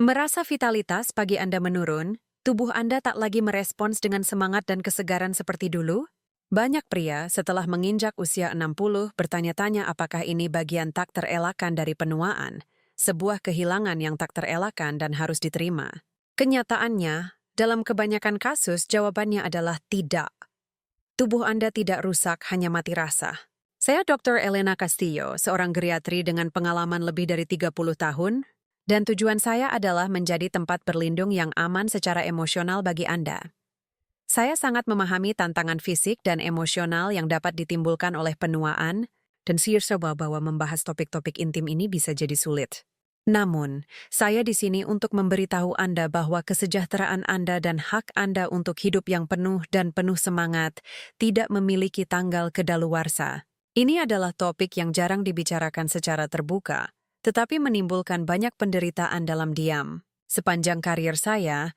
Merasa vitalitas pagi Anda menurun, tubuh Anda tak lagi merespons dengan semangat dan kesegaran seperti dulu? Banyak pria setelah menginjak usia 60 bertanya-tanya apakah ini bagian tak terelakkan dari penuaan, sebuah kehilangan yang tak terelakkan dan harus diterima. Kenyataannya, dalam kebanyakan kasus jawabannya adalah tidak. Tubuh Anda tidak rusak, hanya mati rasa. Saya Dr. Elena Castillo, seorang geriatri dengan pengalaman lebih dari 30 tahun, dan tujuan saya adalah menjadi tempat berlindung yang aman secara emosional bagi Anda. Saya sangat memahami tantangan fisik dan emosional yang dapat ditimbulkan oleh penuaan, dan serba bahwa membahas topik-topik intim ini bisa jadi sulit. Namun, saya di sini untuk memberitahu Anda bahwa kesejahteraan Anda dan hak Anda untuk hidup yang penuh dan penuh semangat tidak memiliki tanggal kedaluarsa. Ini adalah topik yang jarang dibicarakan secara terbuka, tetapi menimbulkan banyak penderitaan dalam diam. Sepanjang karier saya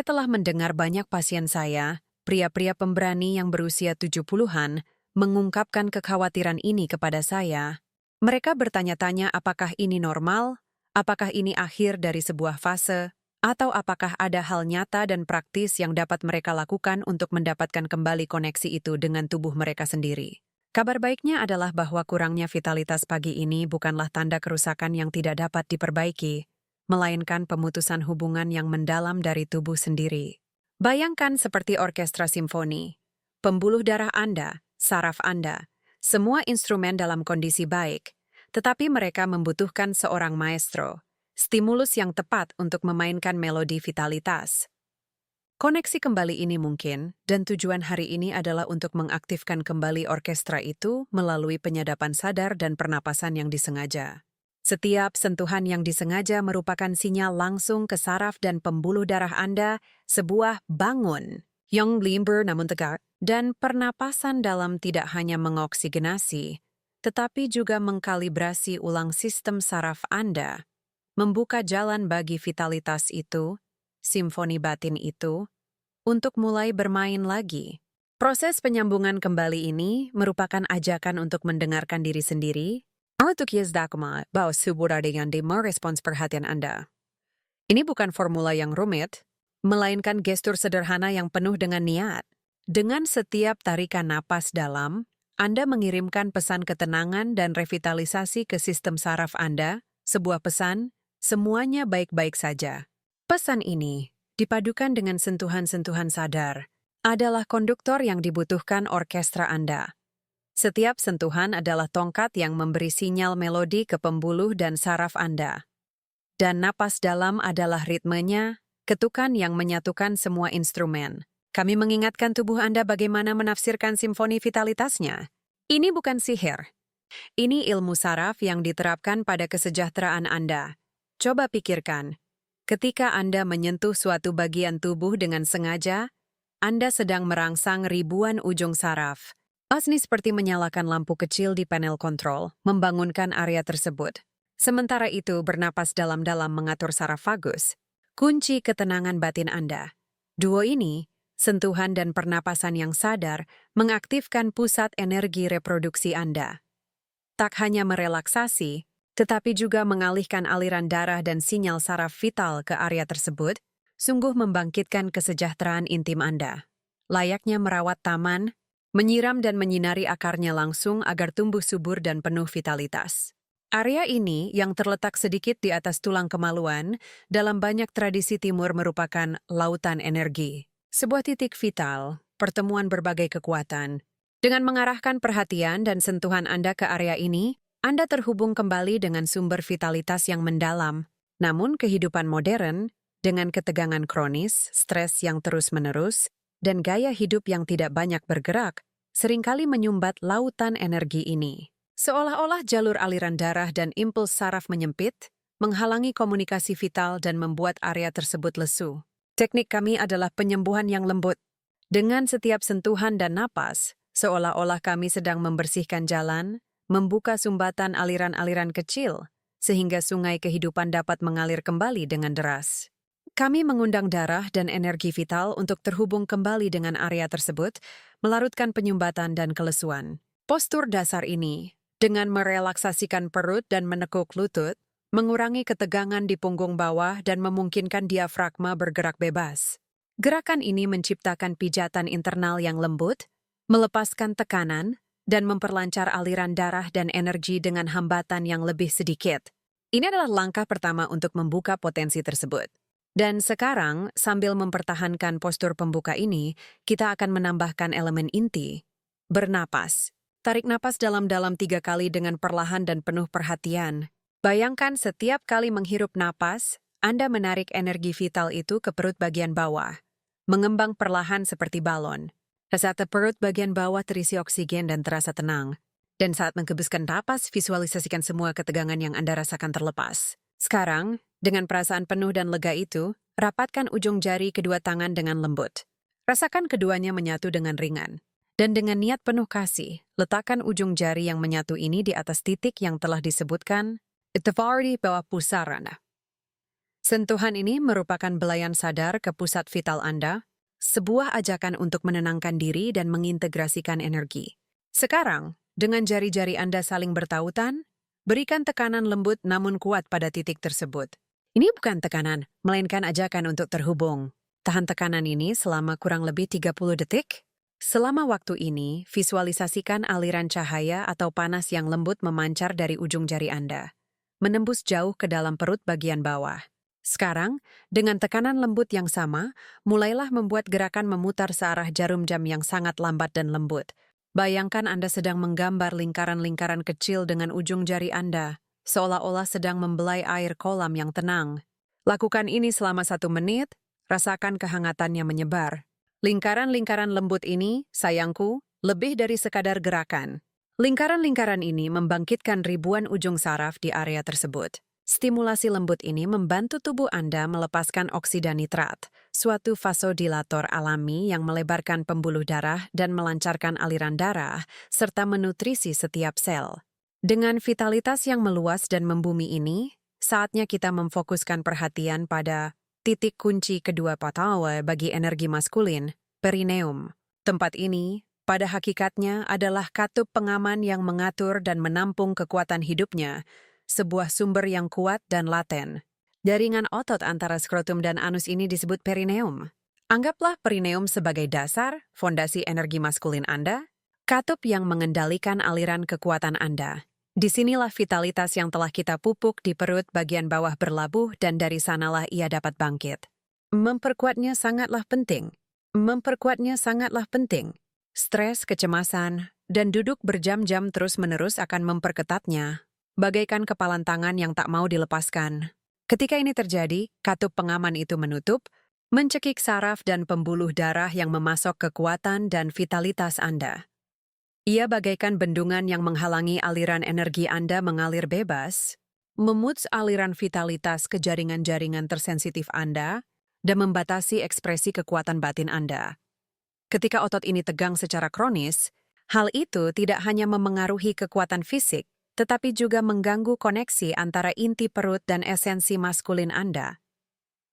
telah mendengar banyak pasien saya, pria-pria pemberani yang berusia 70-an, mengungkapkan kekhawatiran ini kepada saya. Mereka bertanya-tanya apakah ini normal, apakah ini akhir dari sebuah fase, atau apakah ada hal nyata dan praktis yang dapat mereka lakukan untuk mendapatkan kembali koneksi itu dengan tubuh mereka sendiri. Kabar baiknya adalah bahwa kurangnya vitalitas pagi ini bukanlah tanda kerusakan yang tidak dapat diperbaiki, melainkan pemutusan hubungan yang mendalam dari tubuh sendiri. Bayangkan seperti orkestra simfoni. Pembuluh darah Anda, saraf Anda, semua instrumen dalam kondisi baik, tetapi mereka membutuhkan seorang maestro, stimulus yang tepat untuk memainkan melodi vitalitas. Koneksi kembali ini mungkin, dan tujuan hari ini adalah untuk mengaktifkan kembali orkestra itu melalui penyadapan sadar dan pernapasan yang disengaja. Setiap sentuhan yang disengaja merupakan sinyal langsung ke saraf dan pembuluh darah Anda, sebuah bangun, yang limber namun tegak, dan pernapasan dalam tidak hanya mengoksigenasi, tetapi juga mengkalibrasi ulang sistem saraf Anda, membuka jalan bagi vitalitas itu, simfoni batin itu, untuk mulai bermain lagi. Proses penyambungan kembali ini merupakan ajakan untuk mendengarkan diri sendiri, untuk yazdakma bahwa subuh dengan merespons perhatian Anda. Ini bukan formula yang rumit, melainkan gestur sederhana yang penuh dengan niat. Dengan setiap tarikan napas dalam, Anda mengirimkan pesan ketenangan dan revitalisasi ke sistem saraf Anda, sebuah pesan, semuanya baik-baik saja. Pesan ini, dipadukan dengan sentuhan-sentuhan sadar, adalah konduktor yang dibutuhkan orkestra Anda. Setiap sentuhan adalah tongkat yang memberi sinyal melodi ke pembuluh dan saraf Anda. Dan napas dalam adalah ritmenya, ketukan yang menyatukan semua instrumen. Kami mengingatkan tubuh Anda bagaimana menafsirkan simfoni vitalitasnya. Ini bukan sihir. Ini ilmu saraf yang diterapkan pada kesejahteraan Anda. Coba pikirkan, ketika Anda menyentuh suatu bagian tubuh dengan sengaja, Anda sedang merangsang ribuan ujung saraf. Ini seperti menyalakan lampu kecil di panel kontrol, membangunkan area tersebut. Sementara itu, bernapas dalam-dalam mengatur saraf vagus, kunci ketenangan batin Anda. Duo ini, sentuhan dan pernapasan yang sadar, mengaktifkan pusat energi reproduksi Anda. Tak hanya merelaksasi, tetapi juga mengalihkan aliran darah dan sinyal saraf vital ke area tersebut, sungguh membangkitkan kesejahteraan intim Anda. Layaknya merawat taman, menyiram dan menyinari akarnya langsung agar tumbuh subur dan penuh vitalitas. Area ini yang terletak sedikit di atas tulang kemaluan, dalam banyak tradisi timur merupakan lautan energi. Sebuah titik vital, pertemuan berbagai kekuatan. Dengan mengarahkan perhatian dan sentuhan Anda ke area ini, Anda terhubung kembali dengan sumber vitalitas yang mendalam. Namun kehidupan modern, dengan ketegangan kronis, stres yang terus-menerus, dan gaya hidup yang tidak banyak bergerak, seringkali menyumbat lautan energi ini. Seolah-olah jalur aliran darah dan impuls saraf menyempit, menghalangi komunikasi vital dan membuat area tersebut lesu. Teknik kami adalah penyembuhan yang lembut. Dengan setiap sentuhan dan napas, seolah-olah kami sedang membersihkan jalan, membuka sumbatan aliran-aliran kecil, sehingga sungai kehidupan dapat mengalir kembali dengan deras. Kami mengundang darah dan energi vital untuk terhubung kembali dengan area tersebut, melarutkan penyumbatan dan kelesuan. Postur dasar ini, dengan merelaksasikan perut dan menekuk lutut, mengurangi ketegangan di punggung bawah dan memungkinkan diafragma bergerak bebas. Gerakan ini menciptakan pijatan internal yang lembut, melepaskan tekanan, dan memperlancar aliran darah dan energi dengan hambatan yang lebih sedikit. Ini adalah langkah pertama untuk membuka potensi tersebut. Dan sekarang, sambil mempertahankan postur pembuka ini, kita akan menambahkan elemen inti. Bernapas. Tarik napas dalam-dalam 3 kali dengan perlahan dan penuh perhatian. Bayangkan setiap kali menghirup napas, Anda menarik energi vital itu ke perut bagian bawah. Mengembang perlahan seperti balon. Saat perut bagian bawah terisi oksigen dan terasa tenang. Dan saat menghembuskan napas, visualisasikan semua ketegangan yang Anda rasakan terlepas. Sekarang, dengan perasaan penuh dan lega itu, rapatkan ujung jari kedua tangan dengan lembut. Rasakan keduanya menyatu dengan ringan. Dan dengan niat penuh kasih, letakkan ujung jari yang menyatu ini di atas titik yang telah disebutkan, tepat di bawah pusaran. Sentuhan ini merupakan belayan sadar ke pusat vital Anda, sebuah ajakan untuk menenangkan diri dan mengintegrasikan energi. Sekarang, dengan jari-jari Anda saling bertautan, berikan tekanan lembut namun kuat pada titik tersebut. Ini bukan tekanan, melainkan ajakan untuk terhubung. Tahan tekanan ini selama kurang lebih 30 detik. Selama waktu ini, visualisasikan aliran cahaya atau panas yang lembut memancar dari ujung jari Anda, menembus jauh ke dalam perut bagian bawah. Sekarang, dengan tekanan lembut yang sama, mulailah membuat gerakan memutar searah jarum jam yang sangat lambat dan lembut. Bayangkan Anda sedang menggambar lingkaran-lingkaran kecil dengan ujung jari Anda, seolah-olah sedang membelai air kolam yang tenang. Lakukan ini selama 1 menit, rasakan kehangatannya menyebar. Lingkaran-lingkaran lembut ini, sayangku, lebih dari sekadar gerakan. Lingkaran-lingkaran ini membangkitkan ribuan ujung saraf di area tersebut. Stimulasi lembut ini membantu tubuh Anda melepaskan oksida nitrat, suatu vasodilator alami yang melebarkan pembuluh darah dan melancarkan aliran darah, serta menutrisi setiap sel. Dengan vitalitas yang meluas dan membumi ini, saatnya kita memfokuskan perhatian pada titik kunci kedua patawa bagi energi maskulin, perineum. Tempat ini, pada hakikatnya, adalah katup pengaman yang mengatur dan menampung kekuatan hidupnya, sebuah sumber yang kuat dan laten. Jaringan otot antara skrotum dan anus ini disebut perineum. Anggaplah perineum sebagai dasar, fondasi energi maskulin Anda, katup yang mengendalikan aliran kekuatan Anda. Disinilah vitalitas yang telah kita pupuk di perut bagian bawah berlabuh dan dari sanalah ia dapat bangkit. Memperkuatnya sangatlah penting. Stres, kecemasan, dan duduk berjam-jam terus-menerus akan memperketatnya, bagaikan kepalan tangan yang tak mau dilepaskan. Ketika ini terjadi, katup pengaman itu menutup, mencekik saraf dan pembuluh darah yang memasok kekuatan dan vitalitas Anda. Ia bagaikan bendungan yang menghalangi aliran energi Anda mengalir bebas, memutus aliran vitalitas ke jaringan-jaringan tersensitif Anda, dan membatasi ekspresi kekuatan batin Anda. Ketika otot ini tegang secara kronis, hal itu tidak hanya memengaruhi kekuatan fisik, tetapi juga mengganggu koneksi antara inti perut dan esensi maskulin Anda.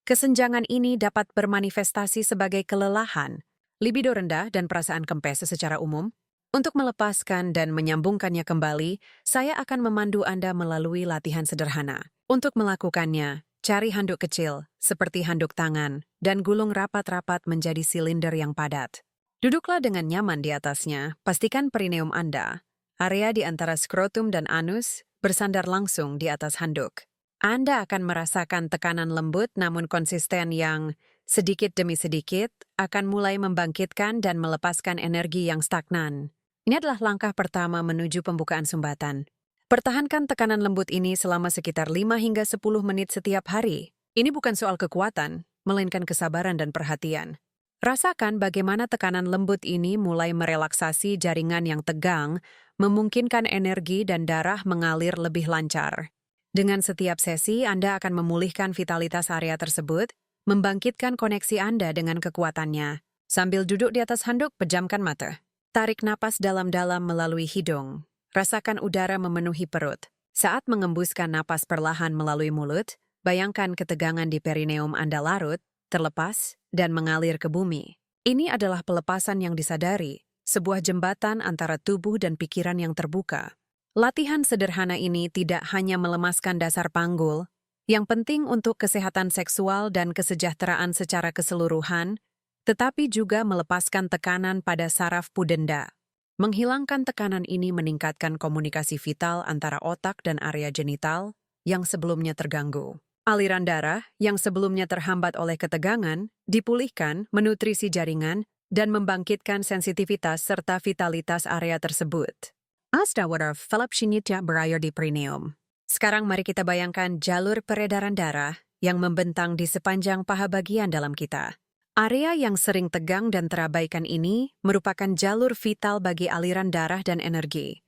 Kesenjangan ini dapat bermanifestasi sebagai kelelahan, libido rendah dan perasaan kempes secara umum. Untuk melepaskan dan menyambungkannya kembali, saya akan memandu Anda melalui latihan sederhana. Untuk melakukannya, cari handuk kecil, seperti handuk tangan, dan gulung rapat-rapat menjadi silinder yang padat. Duduklah dengan nyaman di atasnya, pastikan perineum Anda, area di antara skrotum dan anus, bersandar langsung di atas handuk. Anda akan merasakan tekanan lembut namun konsisten yang, sedikit demi sedikit, akan mulai membangkitkan dan melepaskan energi yang stagnan. Ini adalah langkah pertama menuju pembukaan sumbatan. Pertahankan tekanan lembut ini selama sekitar 5 hingga 10 menit setiap hari. Ini bukan soal kekuatan, melainkan kesabaran dan perhatian. Rasakan bagaimana tekanan lembut ini mulai merelaksasi jaringan yang tegang, memungkinkan energi dan darah mengalir lebih lancar. Dengan setiap sesi, Anda akan memulihkan vitalitas area tersebut, membangkitkan koneksi Anda dengan kekuatannya. Sambil duduk di atas handuk, pejamkan mata. Tarik napas dalam-dalam melalui hidung. Rasakan udara memenuhi perut. Saat mengembuskan napas perlahan melalui mulut, bayangkan ketegangan di perineum Anda larut, terlepas, dan mengalir ke bumi. Ini adalah pelepasan yang disadari, sebuah jembatan antara tubuh dan pikiran yang terbuka. Latihan sederhana ini tidak hanya melemaskan dasar panggul, yang penting untuk kesehatan seksual dan kesejahteraan secara keseluruhan, tetapi juga melepaskan tekanan pada saraf pudenda. Menghilangkan tekanan ini meningkatkan komunikasi vital antara otak dan area genital yang sebelumnya terganggu. Aliran darah yang sebelumnya terhambat oleh ketegangan dipulihkan, menutrisi jaringan, dan membangkitkan sensitivitas serta vitalitas area tersebut. Asdawarar Philipshinitya berair di perineum. Sekarang mari kita bayangkan jalur peredaran darah yang membentang di sepanjang paha bagian dalam kita. Area yang sering tegang dan terabaikan ini merupakan jalur vital bagi aliran darah dan energi.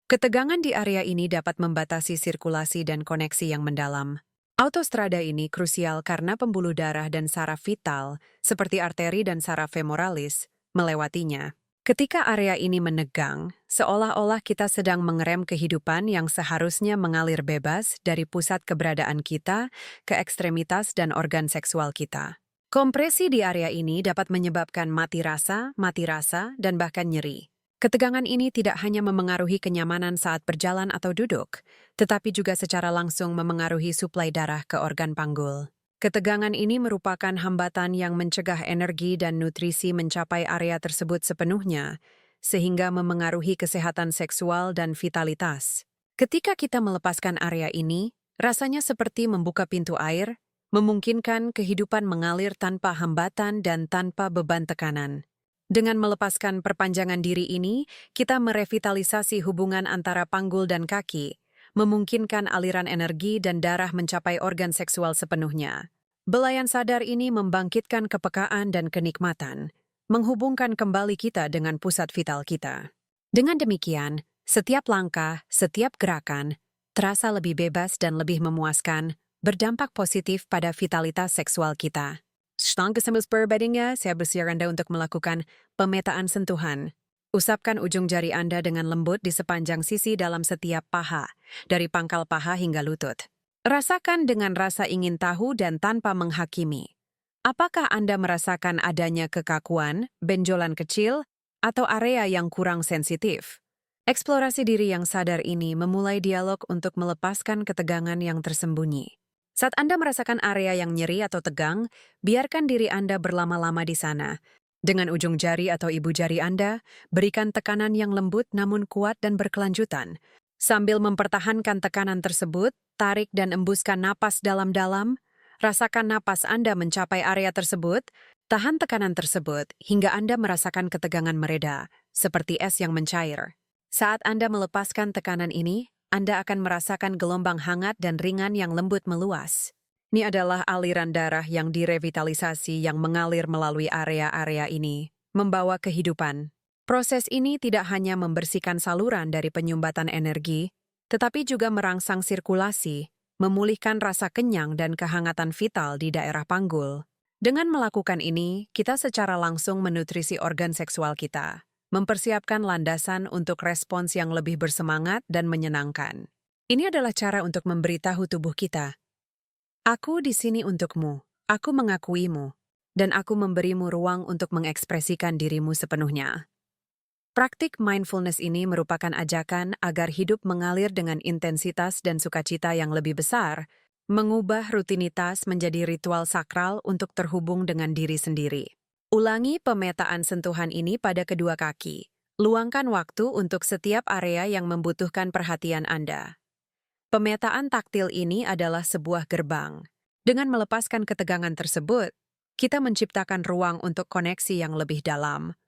Ketegangan di area ini dapat membatasi sirkulasi dan koneksi yang mendalam. Autostrada ini krusial karena pembuluh darah dan saraf vital, seperti arteri dan saraf femoralis, melewatinya. Ketika area ini menegang, seolah-olah kita sedang mengerem kehidupan yang seharusnya mengalir bebas dari pusat keberadaan kita ke ekstremitas dan organ seksual kita. Kompresi di area ini dapat menyebabkan mati rasa, dan bahkan nyeri. Ketegangan ini tidak hanya memengaruhi kenyamanan saat berjalan atau duduk, tetapi juga secara langsung memengaruhi suplai darah ke organ panggul. Ketegangan ini merupakan hambatan yang mencegah energi dan nutrisi mencapai area tersebut sepenuhnya, sehingga memengaruhi kesehatan seksual dan vitalitas. Ketika kita melepaskan area ini, rasanya seperti membuka pintu air, memungkinkan kehidupan mengalir tanpa hambatan dan tanpa beban tekanan. Dengan melepaskan perpanjangan diri ini, kita merevitalisasi hubungan antara panggul dan kaki, memungkinkan aliran energi dan darah mencapai organ seksual sepenuhnya. Belayan sadar ini membangkitkan kepekaan dan kenikmatan, menghubungkan kembali kita dengan pusat vital kita. Dengan demikian, setiap langkah, setiap gerakan, terasa lebih bebas dan lebih memuaskan, berdampak positif pada vitalitas seksual kita. Setelah kesembuh perbandingnya, saya bersiar Anda untuk melakukan pemetaan sentuhan. Usapkan ujung jari Anda dengan lembut di sepanjang sisi dalam setiap paha, dari pangkal paha hingga lutut. Rasakan dengan rasa ingin tahu dan tanpa menghakimi. Apakah Anda merasakan adanya kekakuan, benjolan kecil, atau area yang kurang sensitif? Eksplorasi diri yang sadar ini memulai dialog untuk melepaskan ketegangan yang tersembunyi. Saat Anda merasakan area yang nyeri atau tegang, biarkan diri Anda berlama-lama di sana. Dengan ujung jari atau ibu jari Anda, berikan tekanan yang lembut namun kuat dan berkelanjutan. Sambil mempertahankan tekanan tersebut, tarik dan embuskan napas dalam-dalam, rasakan napas Anda mencapai area tersebut, tahan tekanan tersebut hingga Anda merasakan ketegangan mereda, seperti es yang mencair. Saat Anda melepaskan tekanan ini, Anda akan merasakan gelombang hangat dan ringan yang lembut meluas. Ini adalah aliran darah yang direvitalisasi yang mengalir melalui area-area ini, membawa kehidupan. Proses ini tidak hanya membersihkan saluran dari penyumbatan energi, tetapi juga merangsang sirkulasi, memulihkan rasa kenyang dan kehangatan vital di daerah panggul. Dengan melakukan ini, kita secara langsung menutrisi organ seksual kita, mempersiapkan landasan untuk respons yang lebih bersemangat dan menyenangkan. Ini adalah cara untuk memberitahu tubuh kita, "Aku di sini untukmu, aku mengakuimu, dan aku memberimu ruang untuk mengekspresikan dirimu sepenuhnya." Praktik mindfulness ini merupakan ajakan agar hidup mengalir dengan intensitas dan sukacita yang lebih besar, mengubah rutinitas menjadi ritual sakral untuk terhubung dengan diri sendiri. Ulangi pemetaan sentuhan ini pada kedua kaki. Luangkan waktu untuk setiap area yang membutuhkan perhatian Anda. Pemetaan taktil ini adalah sebuah gerbang. Dengan melepaskan ketegangan tersebut, kita menciptakan ruang untuk koneksi yang lebih dalam.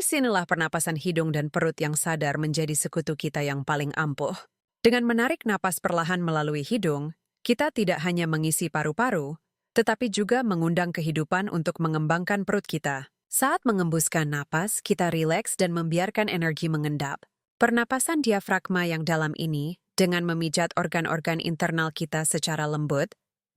Disinilah pernapasan hidung dan perut yang sadar menjadi sekutu kita yang paling ampuh. Dengan menarik napas perlahan melalui hidung, kita tidak hanya mengisi paru-paru, tetapi juga mengundang kehidupan untuk mengembangkan perut kita. Saat mengembuskan napas, kita rileks dan membiarkan energi mengendap. Pernapasan diafragma yang dalam ini, dengan memijat organ-organ internal kita secara lembut,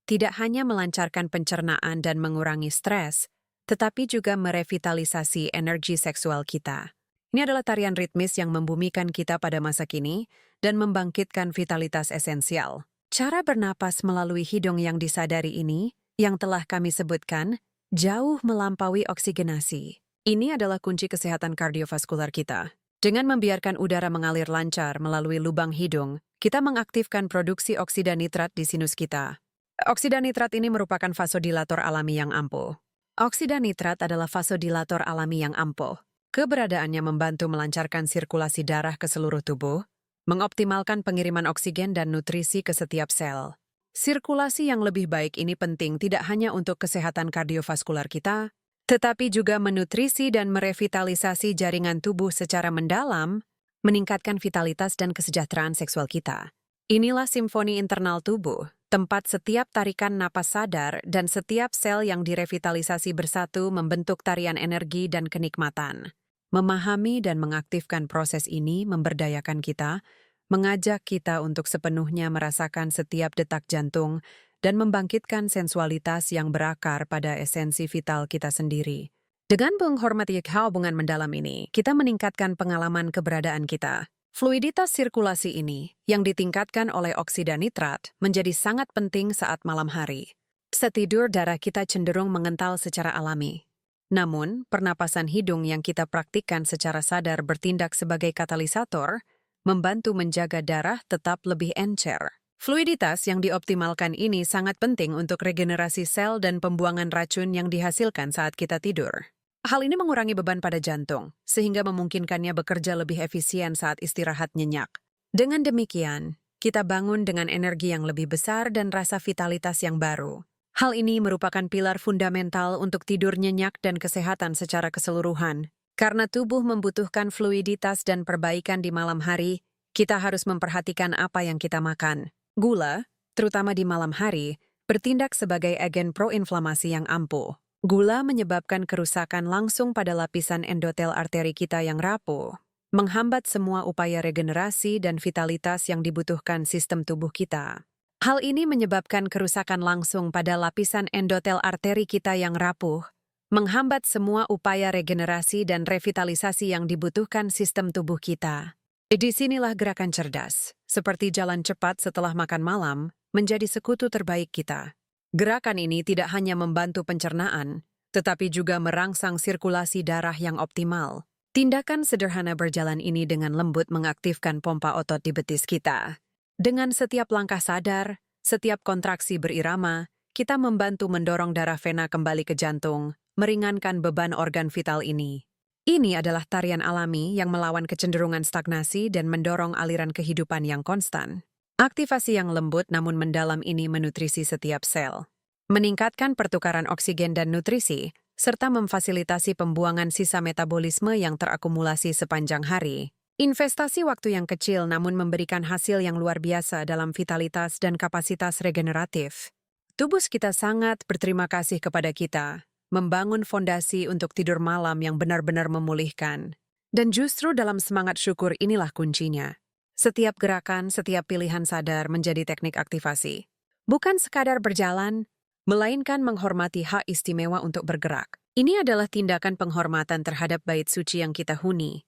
tidak hanya melancarkan pencernaan dan mengurangi stres, tetapi juga merevitalisasi energi seksual kita. Ini adalah tarian ritmis yang membumikan kita pada masa kini dan membangkitkan vitalitas esensial. Cara bernapas melalui hidung yang disadari ini, yang telah kami sebutkan, jauh melampaui oksigenasi. Ini adalah kunci kesehatan kardiovaskular kita. Dengan membiarkan udara mengalir lancar melalui lubang hidung, kita mengaktifkan produksi oksida nitrat di sinus kita. Oksida nitrat ini merupakan vasodilator alami yang ampuh. Oksida nitrat adalah vasodilator alami yang ampuh. Keberadaannya membantu melancarkan sirkulasi darah ke seluruh tubuh, mengoptimalkan pengiriman oksigen dan nutrisi ke setiap sel. Sirkulasi yang lebih baik ini penting tidak hanya untuk kesehatan kardiovaskular kita, tetapi juga menutrisi dan merevitalisasi jaringan tubuh secara mendalam, meningkatkan vitalitas dan kesejahteraan seksual kita. Inilah simfoni internal tubuh, tempat setiap tarikan napas sadar dan setiap sel yang direvitalisasi bersatu membentuk tarian energi dan kenikmatan. Memahami dan mengaktifkan proses ini memberdayakan kita, mengajak kita untuk sepenuhnya merasakan setiap detak jantung dan membangkitkan sensualitas yang berakar pada esensi vital kita sendiri. Dengan menghormati hubungan mendalam ini, kita meningkatkan pengalaman keberadaan kita. Fluiditas sirkulasi ini, yang ditingkatkan oleh oksida nitrat, menjadi sangat penting saat malam hari. Setidur darah kita cenderung mengental secara alami. Namun, pernapasan hidung yang kita praktikkan secara sadar bertindak sebagai katalisator, membantu menjaga darah tetap lebih encer. Fluiditas yang dioptimalkan ini sangat penting untuk regenerasi sel dan pembuangan racun yang dihasilkan saat kita tidur. Hal ini mengurangi beban pada jantung, sehingga memungkinkannya bekerja lebih efisien saat istirahat nyenyak. Dengan demikian, kita bangun dengan energi yang lebih besar dan rasa vitalitas yang baru. Hal ini merupakan pilar fundamental untuk tidur nyenyak dan kesehatan secara keseluruhan. Karena tubuh membutuhkan fluiditas dan perbaikan di malam hari, kita harus memperhatikan apa yang kita makan. Gula, terutama di malam hari, bertindak sebagai agen proinflamasi yang ampuh. Gula menyebabkan kerusakan langsung pada lapisan endotel arteri kita yang rapuh, menghambat semua upaya regenerasi dan vitalitas yang dibutuhkan sistem tubuh kita. Hal ini menyebabkan kerusakan langsung pada lapisan endotel arteri kita yang rapuh, menghambat semua upaya regenerasi dan revitalisasi yang dibutuhkan sistem tubuh kita. Di sinilah gerakan cerdas, seperti jalan cepat setelah makan malam, menjadi sekutu terbaik kita. Gerakan ini tidak hanya membantu pencernaan, tetapi juga merangsang sirkulasi darah yang optimal. Tindakan sederhana berjalan ini dengan lembut mengaktifkan pompa otot di betis kita. Dengan setiap langkah sadar, setiap kontraksi berirama, kita membantu mendorong darah vena kembali ke jantung, meringankan beban organ vital ini. Ini adalah tarian alami yang melawan kecenderungan stagnasi dan mendorong aliran kehidupan yang konstan. Aktivasi yang lembut namun mendalam ini menutrisi setiap sel, meningkatkan pertukaran oksigen dan nutrisi, serta memfasilitasi pembuangan sisa metabolisme yang terakumulasi sepanjang hari. Investasi waktu yang kecil namun memberikan hasil yang luar biasa dalam vitalitas dan kapasitas regeneratif. Tubuh kita sangat berterima kasih kepada kita, membangun fondasi untuk tidur malam yang benar-benar memulihkan. Dan justru dalam semangat syukur inilah kuncinya. Setiap gerakan, setiap pilihan sadar menjadi teknik aktivasi. Bukan sekadar berjalan, melainkan menghormati hak istimewa untuk bergerak. Ini adalah tindakan penghormatan terhadap bait suci yang kita huni.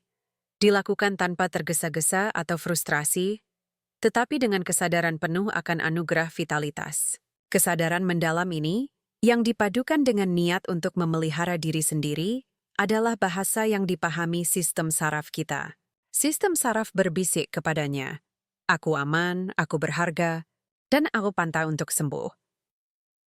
Dilakukan tanpa tergesa-gesa atau frustrasi, tetapi dengan kesadaran penuh akan anugerah vitalitas. Kesadaran mendalam ini, yang dipadukan dengan niat untuk memelihara diri sendiri, adalah bahasa yang dipahami sistem saraf kita. Sistem saraf berbisik kepadanya, "Aku aman, aku berharga, dan aku pantas untuk sembuh."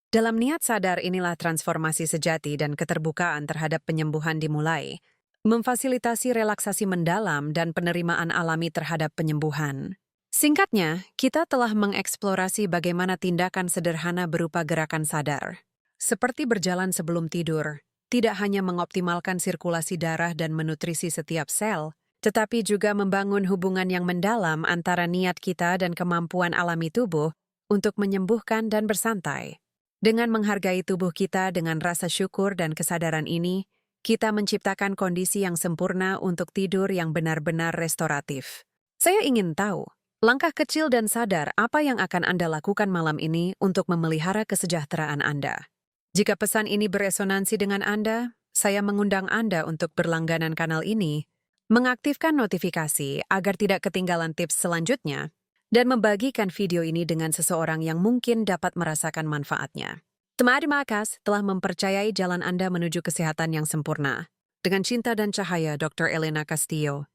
Dalam niat sadar inilah transformasi sejati dan keterbukaan terhadap penyembuhan dimulai, memfasilitasi relaksasi mendalam dan penerimaan alami terhadap penyembuhan. Singkatnya, kita telah mengeksplorasi bagaimana tindakan sederhana berupa gerakan sadar, seperti berjalan sebelum tidur, tidak hanya mengoptimalkan sirkulasi darah dan menutrisi setiap sel, tetapi juga membangun hubungan yang mendalam antara niat kita dan kemampuan alami tubuh untuk menyembuhkan dan bersantai. Dengan menghargai tubuh kita dengan rasa syukur dan kesadaran ini, kita menciptakan kondisi yang sempurna untuk tidur yang benar-benar restoratif. Saya ingin tahu, langkah kecil dan sadar apa yang akan Anda lakukan malam ini untuk memelihara kesejahteraan Anda. Jika pesan ini beresonansi dengan Anda, saya mengundang Anda untuk berlangganan kanal ini, mengaktifkan notifikasi agar tidak ketinggalan tips selanjutnya, dan membagikan video ini dengan seseorang yang mungkin dapat merasakan manfaatnya. Terima kasih telah mempercayai jalan Anda menuju kesehatan yang sempurna. Dengan cinta dan cahaya, Dr. Elena Castillo.